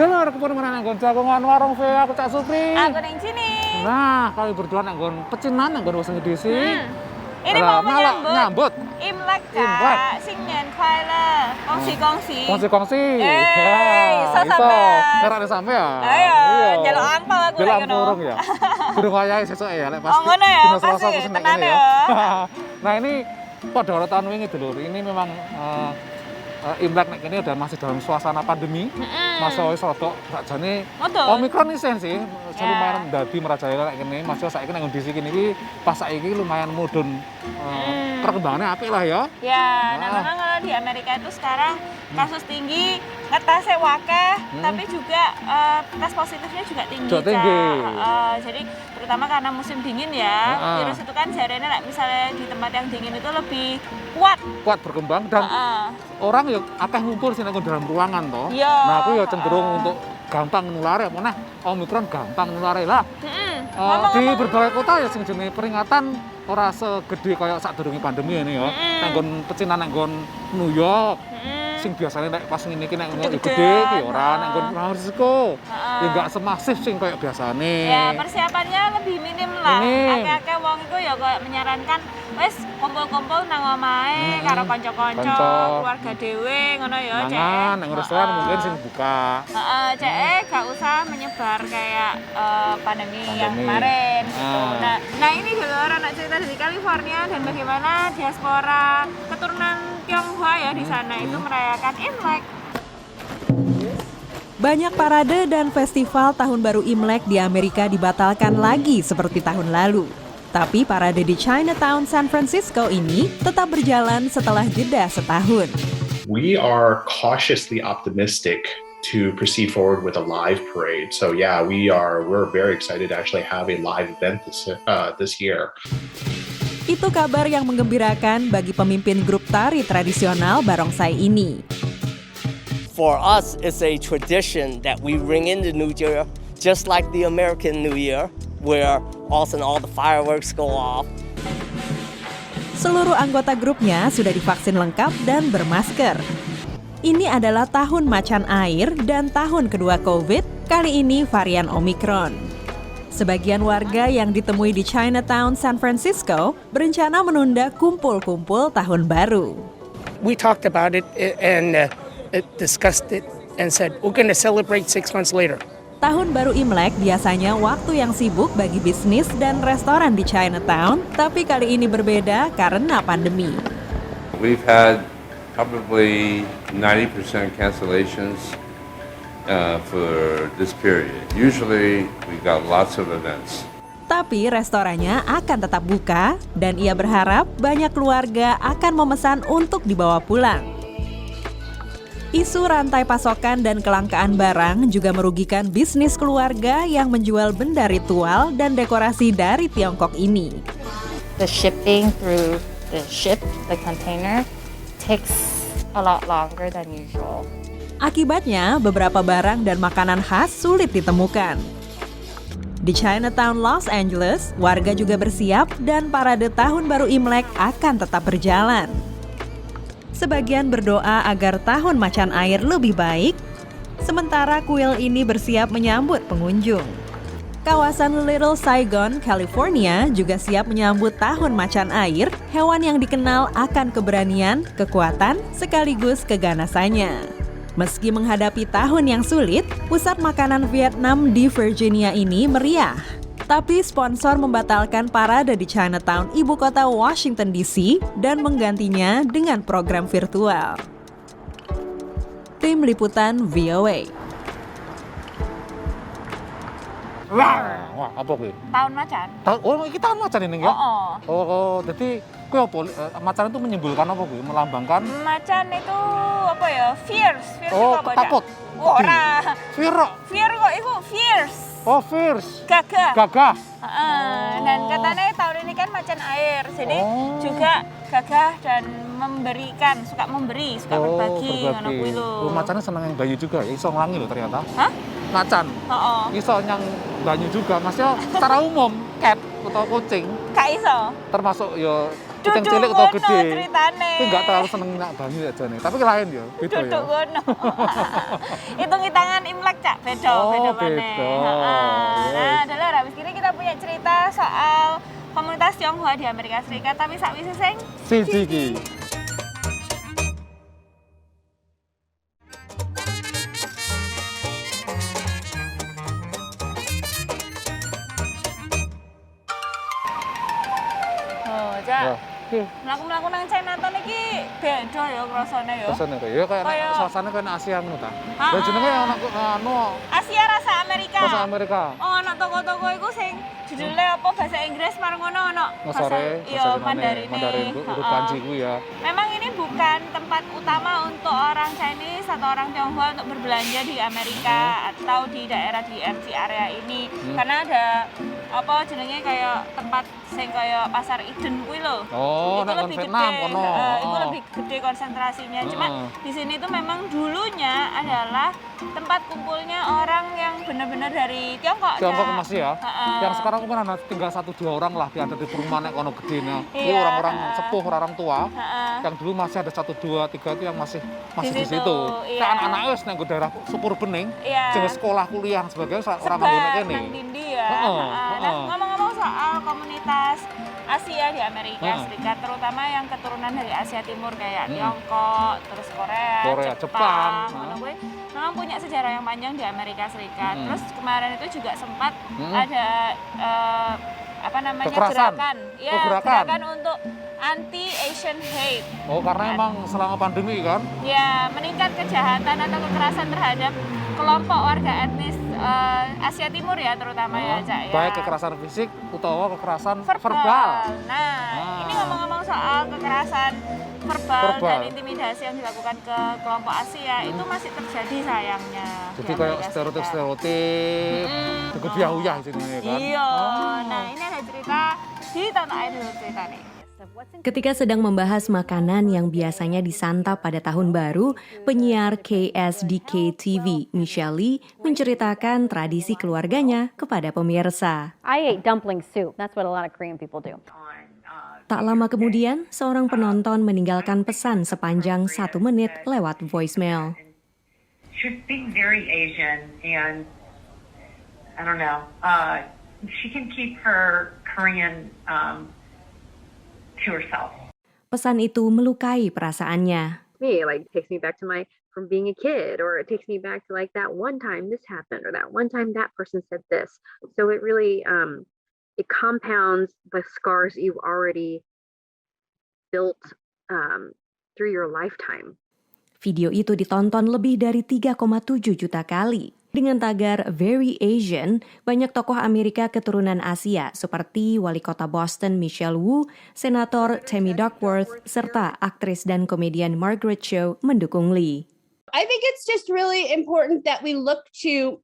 Dulur kepun meneh nggon jagongan warung ve aku Cak Supri. Aku ning sini. Nah, kali berdua nang nggon pecinan nang nggon wis ngedisi. Ini mau menyambut nyambut Imlek, Imlek. Kak. Singen Kuala. Kongsi-kongsi. Kongsi-kongsi. Iso sampean. Ngerane sampe ya. Ayo, njaluk angpau aku Njaluk lagi ngono. angpau ya. Durung wayahe sesuk ya lek pasti. Oh, ngono ya, Dino Selasa pasti, pesen nek tenan kene ya. Nah, ini pada tahun wingi dulur. Ini memang Imlek nek kene udah masih dalam suasana pandemi. Masa wis rada sakjane Omikron isen sih. Lumayan dadi merajalela nek kene. Masih saiki nang kondisi kene iki pas saiki lumayan mudhun. Perkembangannya apik lah ya. Ya, nah memang kalau di Amerika itu sekarang kasus tinggi, ngetesnya wakeh, tapi juga tes positifnya juga tinggi. Jadi terutama karena musim dingin ya, virus itu kan jarene misalnya di tempat yang dingin itu lebih kuat berkembang dan orang ya akeh ngumpul sing nang dalam ruangan toh. Nah, aku ya cenderung untuk gampang nulare, mana Omikron gampang nulare lah. Di berbagai kota ya sing jenenge peringatan ora segede kayak sadurunge pandemi ini ya. Nanggon pecinan nanggon New York. Sing biasanya nek pas ngene iki nek gede iki ora nek nggon San Francisco. Ya enggak semasif sing kayak biasane. Ya, persiapannya lebih minim lah. Akeh-akeh wong iku ya kayak menyarankan wis kumpul-kumpul nang omahe karo kanca-kanca, keluarga dhewe ngono ya, Cek. Mangan nang restoran mungkin sing buka. Cek gak usah menyebar kayak pandemi yang kemarin gitu. Nah ini dulur anak cerita dari California dan bagaimana diaspora keturunan Tionghoa ya di sana itu merayakan Imlek. Banyak parade dan festival Tahun Baru Imlek di Amerika dibatalkan lagi seperti tahun lalu. Tapi parade di Chinatown, San Francisco ini tetap berjalan setelah jeda setahun. We are cautiously optimistic to proceed forward with a live parade. So yeah, we're very excited to actually have a live event this year. Itu kabar yang menggembirakan bagi pemimpin grup tari tradisional barongsai ini. For us, it's a tradition that we ring in the New Year, just like the American New Year, where all the fireworks go off. Seluruh anggota grupnya sudah divaksin lengkap dan bermasker. Ini adalah tahun macan air dan tahun kedua COVID, kali ini varian Omikron. Sebagian warga yang ditemui di Chinatown, San Francisco, berencana menunda kumpul-kumpul tahun baru. We talked about it and discussed it and said we're going to celebrate 6 months later. Tahun Baru Imlek biasanya waktu yang sibuk bagi bisnis dan restoran di Chinatown, tapi kali ini berbeda karena pandemi. We've had probably 90% cancellations for this period. Usually we got lots of events. Tapi restorannya akan tetap buka dan ia berharap banyak keluarga akan memesan untuk dibawa pulang. Isu rantai pasokan dan kelangkaan barang juga merugikan bisnis keluarga yang menjual benda ritual dan dekorasi dari Tiongkok ini. The shipping through the container takes a lot longer than usual. Akibatnya, beberapa barang dan makanan khas sulit ditemukan. Di Chinatown, Los Angeles, warga juga bersiap dan parade Tahun Baru Imlek akan tetap berjalan. Sebagian berdoa agar tahun macan air lebih baik, sementara kuil ini bersiap menyambut pengunjung. Kawasan Little Saigon, California juga siap menyambut tahun macan air, hewan yang dikenal akan keberanian, kekuatan, sekaligus keganasannya. Meski menghadapi tahun yang sulit, pusat makanan Vietnam di Virginia ini meriah. Tapi sponsor membatalkan parade di Chinatown, ibu kota Washington DC, dan menggantinya dengan program virtual. Tim Liputan VOA. Wah, apa kuwi? Tahun macan. Iki tahun macan ini ya? Jadi kuwi apa? Macan itu menyimbolkan apa kuwi? Melambangkan macan itu apa ya? Fierce. takut. Ora. Fear kok itu fierce. Oh, fierce. Gagah. Dan katanya tahun ini kan macan air, jadi juga gagah dan memberikan, suka berbagi ngono kuwi lho. Macannya seneng yang banyu juga, iso nglangi lho ternyata. Hah? Macan. Iso yang banyu juga, maksudnya secara umum cat atau kucing. Gak iso. Termasuk ya Duduk kucing cilik atau ngono gede. ceritane. Tapi nggak terlalu seneng nak banyu aja nih. Tapi lain ya, beda ya. Duduk ngono. Hitung-hitungan Imlek Cak, beda Oh, beda beda. maneh. Yes. Nah, adalah habis ini kita punya cerita soal komunitas Tionghoa di Amerika Serikat, tapi sakwise sing Siji iki. Oh, Cak. Ya, iki Mlaku-mlaku nang Chinatown iki beda ya rasane ya. pesan ya kayak Kayak- suasana kayak Asia ngono ta. Ha-ha. Lah jenenge ana anu Asia rasa Amerika. bahasa Amerika. Oh, ana toko-toko iku sing judulnya apa bahasa Inggris marang ngono ana. Ngesore Iya, Mandarin Mandarin. huruf kanji ku ya. Memang ini bukan tempat utama untuk orang Chinese atau orang Tionghoa untuk berbelanja di Amerika atau di daerah DMV area ini. Karena ada apa jenenge kayak tempat sing kayak pasar Eden kuwi lho. Oh, Itu nek kon lebih Vietnam gede. kono. Itu Oh. lebih gede konsentrasinya. Cuma Heeh. di sini tuh memang dulunya adalah tempat kumpulnya orang yang benar-benar dari Tiongkok. Tiongkok Cak. masih ya. Heeh. Yang sekarang mungkin ada tinggal 1-2 orang lah di ada di perumahan nek kono gedene. Itu Iya, orang-orang heeh. sepuh, orang tua. Heeh. Yang dulu masih ada 1, 2, 3 itu yang masih di situ, situ. iya. Kayak anak-anak wis nang daerah Supur Bening, Iya. jenis sekolah, kuliah sebagainya orang Sebar ngene kene. nang dindi ya. Heeh, Heeh. Nah, heeh. ngomong-ngomong soal komunitas Asia di Amerika Heeh. Serikat, terutama yang keturunan dari Asia Timur kayak Heeh. Tiongkok, terus Korea, Korea, Jepang. ngono kuwi, memang punya sejarah yang panjang di Amerika Serikat. Heeh. Terus kemarin itu juga sempat Heeh. ada apa namanya Kekerasan. gerakan, ya Oh, gerakan. gerakan untuk anti Asian hate. Oh, karena emang selama pandemi kan. Ya, meningkat kejahatan atau kekerasan terhadap kelompok warga etnis Asia Timur ya terutama ya, Cak ya. Baik kekerasan fisik utawa kekerasan verbal. verbal. Nah, ini ngomong-ngomong soal kekerasan verbal Verbal. dan intimidasi yang dilakukan ke kelompok Asia itu masih terjadi sayangnya. Jadi di kayak Amerika stereotip-stereotip, Serikat. cukup yahuyah sini kan. Iya. Oh. Nah, ini ada cerita di Tonton Air dulu cerita nih. Ketika sedang membahas makanan yang biasanya disantap pada tahun baru, penyiar KSDK TV, Michelle Lee, menceritakan tradisi keluarganya kepada pemirsa. I ate dumpling soup. That's what a lot of Korean people do. Tak lama kemudian, seorang penonton meninggalkan pesan sepanjang 1 menit lewat voicemail. She's being very Asian, and I don't know. She can keep her Korean to herself. Pesan itu melukai perasaannya. Me, like takes me back to from being a kid, or it takes me back to like that one time this happened, or that one time that person said this. So it really it compounds the scars you've already built through your lifetime. Video itu ditonton lebih dari 3,7 juta kali. Dengan tagar Very Asian, banyak tokoh Amerika keturunan Asia seperti Wali Kota Boston Michelle Wu, Senator Tammy Duckworth, serta aktris dan komedian Margaret Cho mendukung Lee. I think it's just really important that we look to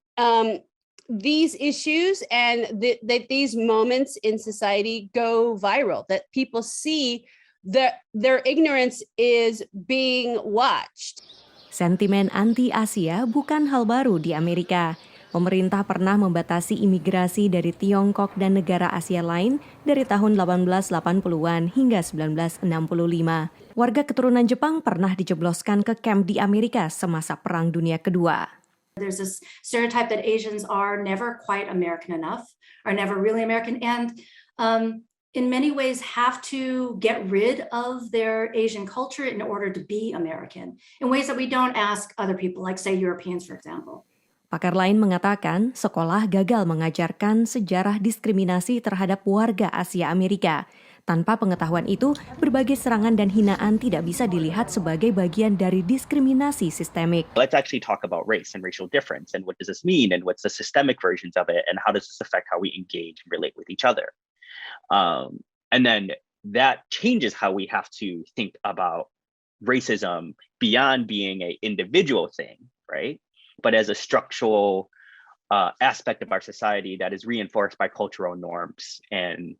these issues and that these moments in society go viral, that people see that their ignorance is being watched. Sentimen anti-Asia bukan hal baru di Amerika. Pemerintah pernah membatasi imigrasi dari Tiongkok dan negara Asia lain dari tahun 1880-an hingga 1965. Warga keturunan Jepang pernah dijebloskan ke kamp di Amerika semasa Perang Dunia Kedua. There's this stereotype that Asians are never quite American enough, are never really American, and in many ways have to get rid of their Asian culture in order to be American, in ways that we don't ask other people, like say Europeans, for example. Pakar lain mengatakan sekolah gagal mengajarkan sejarah diskriminasi terhadap warga Asia Amerika. Tanpa pengetahuan itu, berbagai serangan dan hinaan tidak bisa dilihat sebagai bagian dari diskriminasi sistemik. Let's actually talk about race and racial difference and what does this mean and what's the systemic versions of it and how does this affect how we engage and relate with each other. And then that changes how we have to think about racism beyond being an individual thing, right? But as a structural aspect of our society that is reinforced by cultural norms and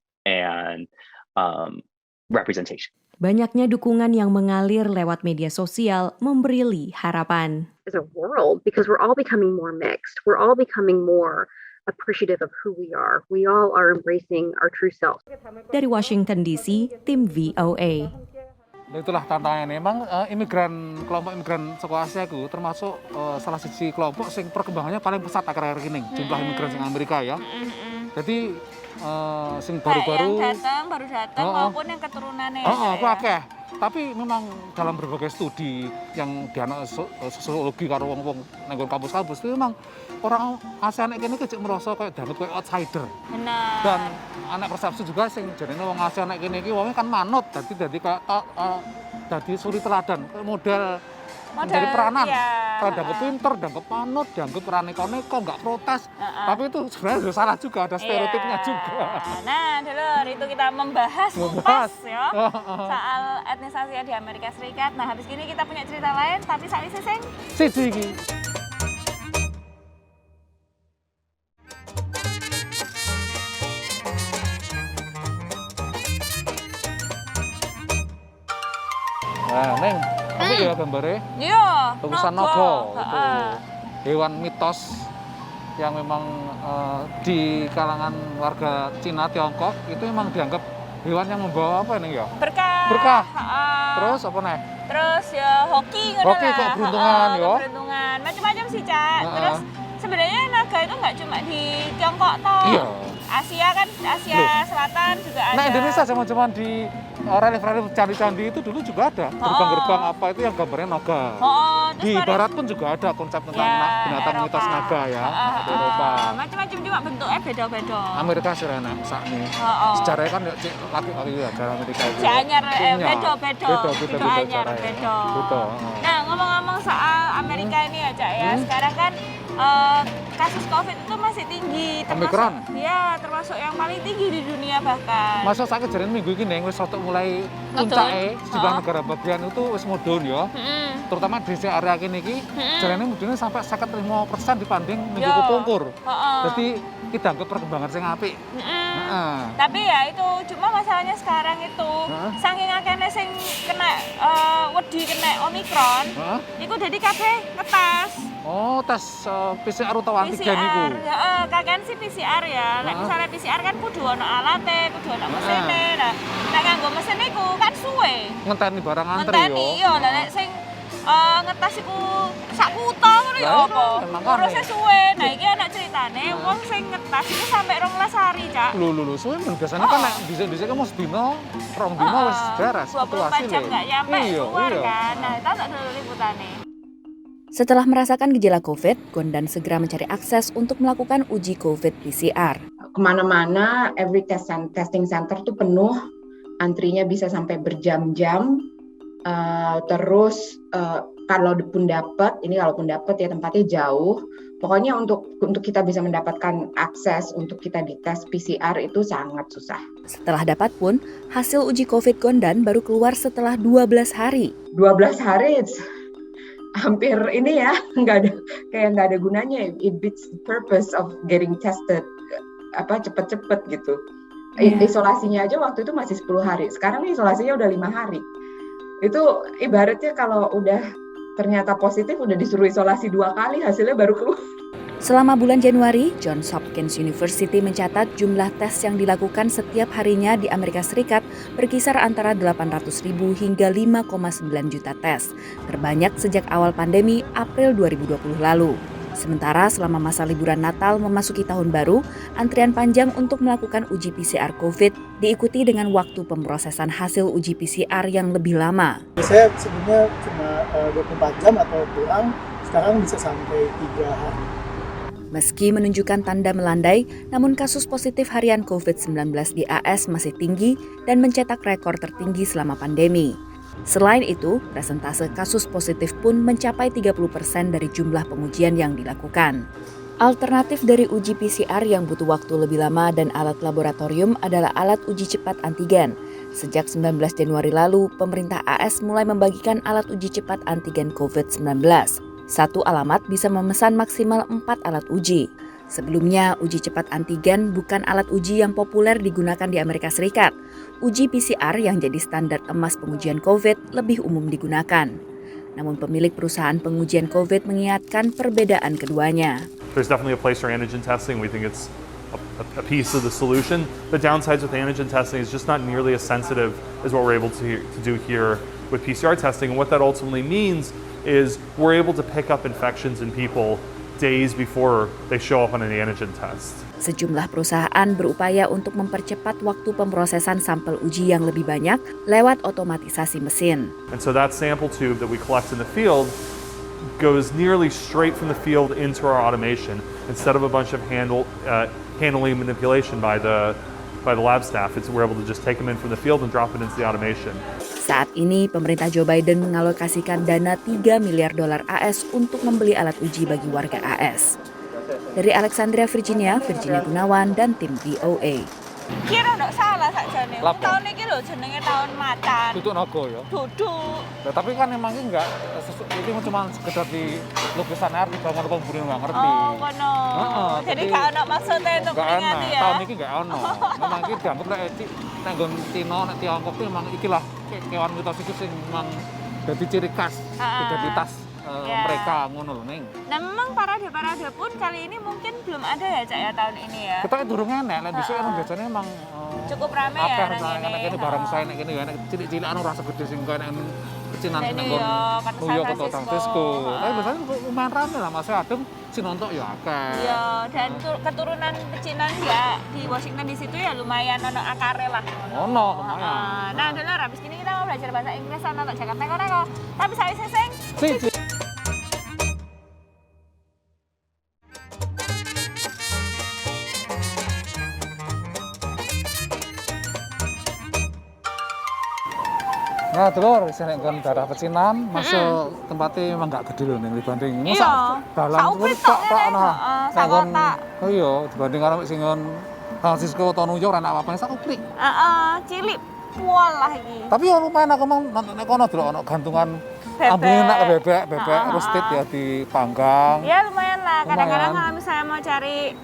representation. Banyaknya dukungan yang mengalir lewat media sosial memberi Lee harapan. As a world, because we're all becoming more mixed, we're all becoming more appreciative of who we are. We all are embracing our true self. Dari Washington DC, tim VOA. Itulah tantangannya. Memang kelompok imigran saka Asia itu termasuk salah siji kelompok sing perkembangannya paling pesat akhir-akhir ini, jumlah imigran sing Amerika ya. Jadi sing baru-baru yang baru datang maupun yang keturunannya. Aku akeh. Tapi memang dalam berbagai studi yang dianak sosiologi karo wong-wong nang kampus-kampus itu memang orang ASEAN ini kecik merasa kayak dianggap kayak outsider. Benar. Dan anak persepsi juga sing jarene wong ASEAN ini wong kan manut dadi kayak dadi suri teladan model dari peranan, dianggap pinter, dianggap manut, dianggap neko-neko, nggak protes. Tapi itu sebenarnya salah juga, ada stereotipnya juga. Nah, dulu itu kita membahas ya soal etnisasi di Amerika Serikat. Nah, habis ini kita punya cerita lain, tapi saat ini sing Nah, Neng, apa ya gambarnya? Iya, tulisan naga. Itu hewan mitos yang memang di kalangan warga Cina Tiongkok itu memang dianggap hewan yang membawa apa nih ya? Berkah. Terus apa nih? Terus ya hoki keberuntungan ya. Keberuntungan, macam-macam sih, Cak. Terus sebenarnya naga itu nggak cuma di Tiongkok toh. Iya. Asia Selatan juga ada. Nah, Indonesia zaman-zaman di relief candi-candi itu dulu juga ada gerbang-gerbang apa itu yang gambarnya naga. Di barat pun juga ada konsep tentang binatang mitos naga ya. Di Eropa. Macam-macam juga bentuknya beda-beda. Amerika sih enak sakni. Sejarahnya kan laki-laki ya cara Amerika itu. Anyar beda. Nah, ngomong-ngomong soal Amerika ini ya, Cak ya. Sekarang kan kasus COVID itu masih tinggi, termasuk yang paling tinggi di dunia bahkan. Masa sakit jalan minggu ini wis mulai puncake sejumlah negara bagian itu wis mudhun ya. Terutama di area kene iki jalannya mudhune sampai 55% dibanding minggu kepungkur. Jadi kita anggap perkembangan sing apik. Tapi ya itu cuma masalahnya sekarang itu saking akehne sing kena wedi kena Omikron, iku dadi kabeh ngetes. Oh, tes PCR utawa antigen iku. Kakean sih PCR ya. Nek misalnya PCR kan kudu ono alate, kudu ono mesine. Nah, nek nganggo mesin iku kan suwe. Ngenteni barang antri yo. Ngenteni iya, lah nek sing ngetes iku sak kutho ngono ya apa. Urusnya suwe. Nah, iki ana ceritane wong sing ngetes iku sampe 12 hari, Cak. Lho, suwe biasanya kan nek dhisik-dhisik kan mesti dino, 2 dino wis beres. 24 jam enggak nyampe keluar kan. Nah, itu tak dulu liputane. Setelah merasakan gejala COVID, Gondan segera mencari akses untuk melakukan uji COVID PCR. Kemana-mana, every testing center tuh penuh, antrinya bisa sampai berjam-jam. Terus kalaupun dapat ya tempatnya jauh. Pokoknya untuk kita bisa mendapatkan akses untuk kita dites PCR itu sangat susah. Setelah dapat pun, hasil uji COVID Gondan baru keluar setelah 12 hari. 12 hari, hampir ini ya, nggak ada gunanya. It beats the purpose of getting tested cepet-cepet gitu. Isolasinya aja waktu itu masih 10 hari. Sekarang isolasinya udah 5 hari. Itu ibaratnya kalau udah ternyata positif udah disuruh isolasi 2 kali, hasilnya baru keluar. Selama bulan Januari, Johns Hopkins University mencatat jumlah tes yang dilakukan setiap harinya di Amerika Serikat berkisar antara 800.000 hingga 5,9 juta tes, terbanyak sejak awal pandemi April 2020 lalu. Sementara selama masa liburan Natal memasuki tahun baru, antrian panjang untuk melakukan uji PCR COVID diikuti dengan waktu pemrosesan hasil uji PCR yang lebih lama. Saya sebelumnya cuma 24 jam atau kurang, sekarang bisa sampai 3 hari. Meski menunjukkan tanda melandai, namun kasus positif harian COVID-19 di AS masih tinggi dan mencetak rekor tertinggi selama pandemi. Selain itu, persentase kasus positif pun mencapai 30% dari jumlah pengujian yang dilakukan. Alternatif dari uji PCR yang butuh waktu lebih lama dan alat laboratorium adalah alat uji cepat antigen. Sejak 19 Januari lalu, pemerintah AS mulai membagikan alat uji cepat antigen COVID-19. Satu alamat bisa memesan maksimal 4 alat uji. Sebelumnya, uji cepat antigen bukan alat uji yang populer digunakan di Amerika Serikat. Uji PCR yang jadi standar emas pengujian COVID lebih umum digunakan. Namun pemilik perusahaan pengujian COVID mengingatkan perbedaan keduanya. There's definitely a place for antigen testing. We think it's a piece of the solution. The downsides with antigen testing is just not nearly as sensitive as what we're able to do here with PCR testing. And what that ultimately means is we're able to pick up infections in people days before they show up on an antigen test. Sejumlah perusahaan berupaya untuk mempercepat waktu pemrosesan sampel uji yang lebih banyak lewat otomatisasi mesin. And so that sample tube that we collect in the field goes nearly straight from the field into our automation instead of a bunch of handling manipulation by the lab staff. We're able to just take them in from the field and drop it into the automation. Saat ini, pemerintah Joe Biden mengalokasikan dana $3 miliar AS untuk membeli alat uji bagi warga AS. Dari Alexandria, Virginia Gunawan dan tim VOA. Kira ndak salah sakjane. Tahun iki lho jenenge tahun macan. Duduk naga ya. Duduk. Ya, tapi kan emang ini enggak ini cuma sekedar di lukisan arti bangun pemburu enggak ngerti. Oh, ngono. Jadi gak ono maksudnya untuk peringati ya. Tahun iki enggak ono. Memang iki dianggap lek nek nggon Cina nek Tiongkok iki memang ikilah kewan mitos iki sing memang dadi ciri khas identitas mereka ngono lho ning. Nah, memang parade pun kali ini mungkin belum ada ya Cak ya tahun ini ya. Kita durung enek lek dhisik kan biasanya emang cukup rame ya nek kene barang saya nek kene ya nek cilik-cilik anu rasa gede sing kaya nek kecinan nek New York atau San Francisco. Tapi biasanya lumayan rame lah masih adem sing nonton ya akeh. Iya, dan keturunan pecinan ya di Washington di situ ya lumayan ono akare lah. Ono lumayan. Nah, dulu habis ini kita mau belajar bahasa Inggris sama Jakarta neko-neko. Tapi saya seseng. Nah, telur sing kon daerah pecinan masuk tempatnya memang gak gede lho ning dibanding dalam tok ana. Oh iya, dibanding karo sing San Francisco atau New York enak apa-apa sak kuplik. Cilik pol lah iki. Tapi lumayan aku mang nek kono delok ono gantungan ambune nak bebek roasted ya dipanggang. Ya lumayan lah. Kadang-kadang kalau misalnya mau cari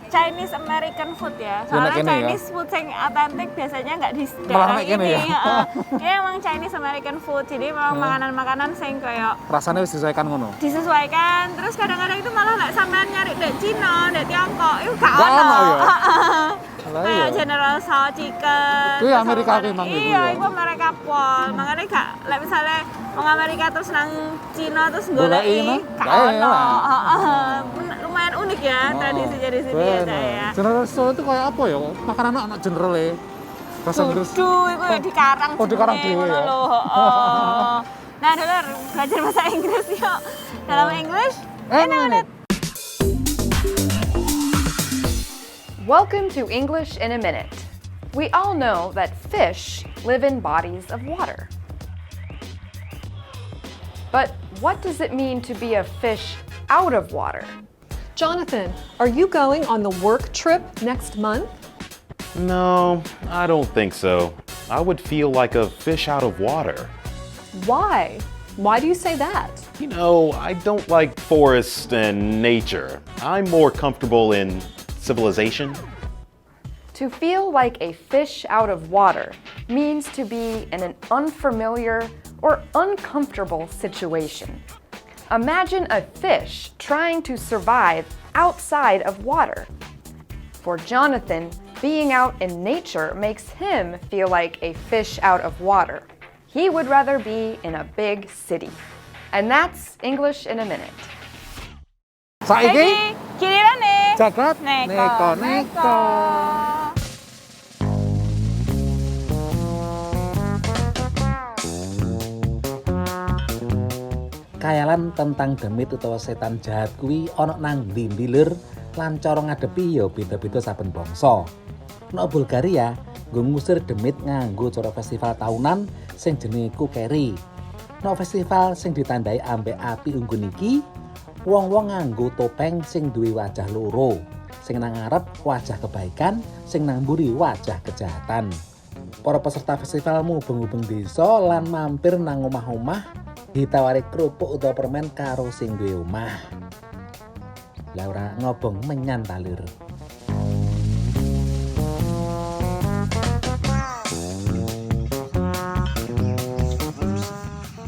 Chinese American food ya. Soalnya Chinese food yang otentik biasanya nggak di daerah ini. Ya emang Chinese American food. Jadi memang makanan-makanan sing kayak rasanya disesuaikan ngono. Disesuaikan. Terus kadang-kadang itu malah nggak sampean nyari dek Cina, dek Tiongkok. Itu gak ono. Kayak General Tso chicken. Itu Amerika memang gitu. Iya, itu Amerika pol. Makanya gak misalnya mau Amerika terus nang Cina terus goleki gak ono. Lumayan unik ya tradisi-tradisi dia ya. General Tso itu kayak apa ya? Makanan anak generalnya. Bahasa Inggris. Duh, itu ya dikarang. Oh, dikarang dhewe ya. Nah, dulu belajar bahasa Inggris yuk. Dalam English, in a minute. Welcome to English in a Minute. We all know that fish live in bodies of water. But what does it mean to be a fish out of water? Jonathan, are you going on the work trip next month? No, I don't think so. I would feel like a fish out of water. Why? Why do you say that? You know, I don't like forests and nature. I'm more comfortable in civilization. To feel like a fish out of water means to be in an unfamiliar or uncomfortable situation. Imagine a fish trying to survive outside of water. For Jonathan, being out in nature makes him feel like a fish out of water. He would rather be in a big city. And that's English in a Minute. Saiki gilirane Jagat neko-neko. Kayalan tentang demit utawa setan jahat kuwi ana nang ndi lur lan cara ngadepi ya beda-beda saben bangsa. Nek Bulgaria nggo ngusir demit nganggo cara festival tahunan sing jenenge Kukeri. Nek festival sing ditandai ambek api unggun iki, wong-wong nganggo topeng sing duwe wajah loro. Sing nang ngarep wajah kebaikan, sing nang mburi wajah kejahatan. Para peserta festival mubeng-ubeng desa lan mampir nang omah-omah ditawari kerupuk utawa permen karo sing duwe omah. Lah ora ngobong menyan ta lur.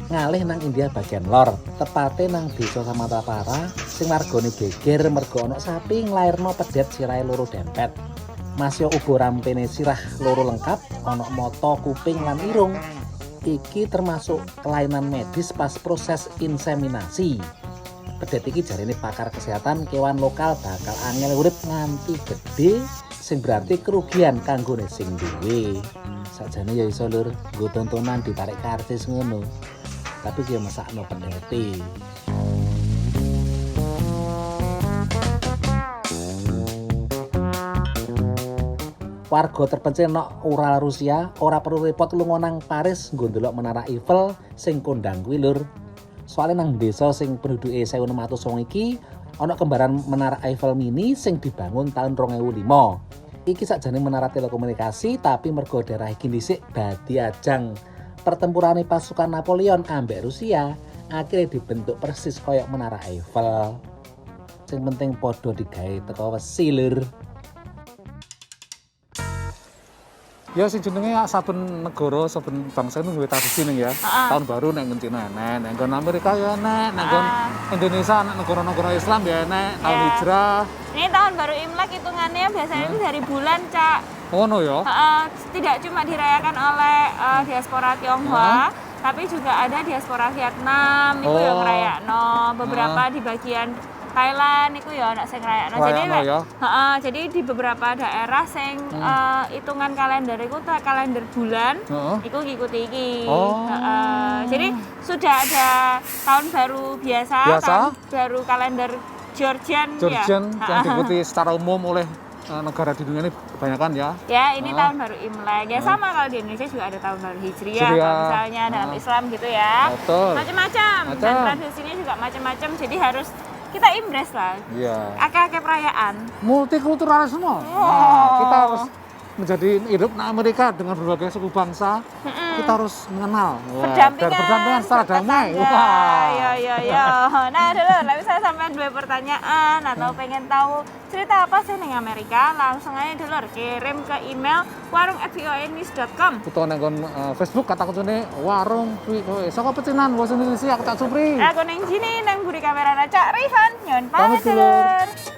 ngalih nang India bagian lor, tepate nang desa Samatapara sing margane geger mergo ana sapi nglairno pedet sirahe loro dempet. Masya ubo rampene sirah loro lengkap, ana mata, kuping lan irung. Iki termasuk kelainan medis pas proses inseminasi. Pedet iki jarine pakar kesehatan kewan lokal bakal angel urip nganti gede, sing berarti kerugian kanggone sing duwe. Sajane ya iso lur, nggo tontonan ditarik karcis ngono. Tapi dia masakno pendete. Warga terpencil nok Ural Rusia ora perlu repot lunga nang Paris nggo ndelok menara Eiffel sing kondang kuwi lur. Soale nang desa sing penduduke 1600 iki ana kembaran menara Eiffel mini sing dibangun tahun 2005. Iki sakjane menara telekomunikasi tapi mergo daerah iki dhisik dadi ajang pertempuran pasukan Napoleon ambek Rusia, akhirnya dibentuk persis koyok menara Eiffel. Sing penting podo digawe teko wesi lur. Ya sing jenenge saben negara, saben bangsa itu duwe tradisi ning ya. Tahun baru nek Cina enek, nek nggon Amerika ya enek, nek nggon Indonesia nek negara-negara Islam ya enek, tahun hijrah. Ini tahun baru Imlek hitungannya biasanya itu dari bulan, Cak. Oh no ya. Tidak cuma dirayakan oleh diaspora Tionghoa, tapi juga ada diaspora Vietnam itu yang ngrayakno, beberapa di bagian Thailand itu ya anak sing ngrayakno. Jadi jadi di beberapa daerah sing hitungan kalender itu kalender bulan itu ngikuti iki. Jadi sudah ada tahun baru biasa. Tahun baru kalender Georgian ya. Yang diikuti secara umum oleh negara di dunia ini kebanyakan ya. Ya, ini tahun baru Imlek. Ya sama kalau di Indonesia juga ada tahun baru Hijriah, kalau misalnya dalam Islam gitu ya. Betul. Macam-macam. Dan tradisinya juga macam-macam. Jadi harus kita embrace lah. Iya. Akeh-akeh perayaan. Multikulturalisme. Nah, kita harus menjadi hidup di Amerika dengan berbagai suku bangsa. Kita harus mengenal dan berdampingan secara damai. Ya. Nah, dulu misalnya sampai dua pertanyaan atau pengen tahu cerita apa sih ning Amerika, langsung aja dulu kirim ke email warung@voanews.com. Utawa nang Facebook kata kuncine warung VOA. Saka pecinan bahasa Indonesia aku tak Supri. Aku ning sini nang buri kamera Cak Rifan. Nyon pamit dulur.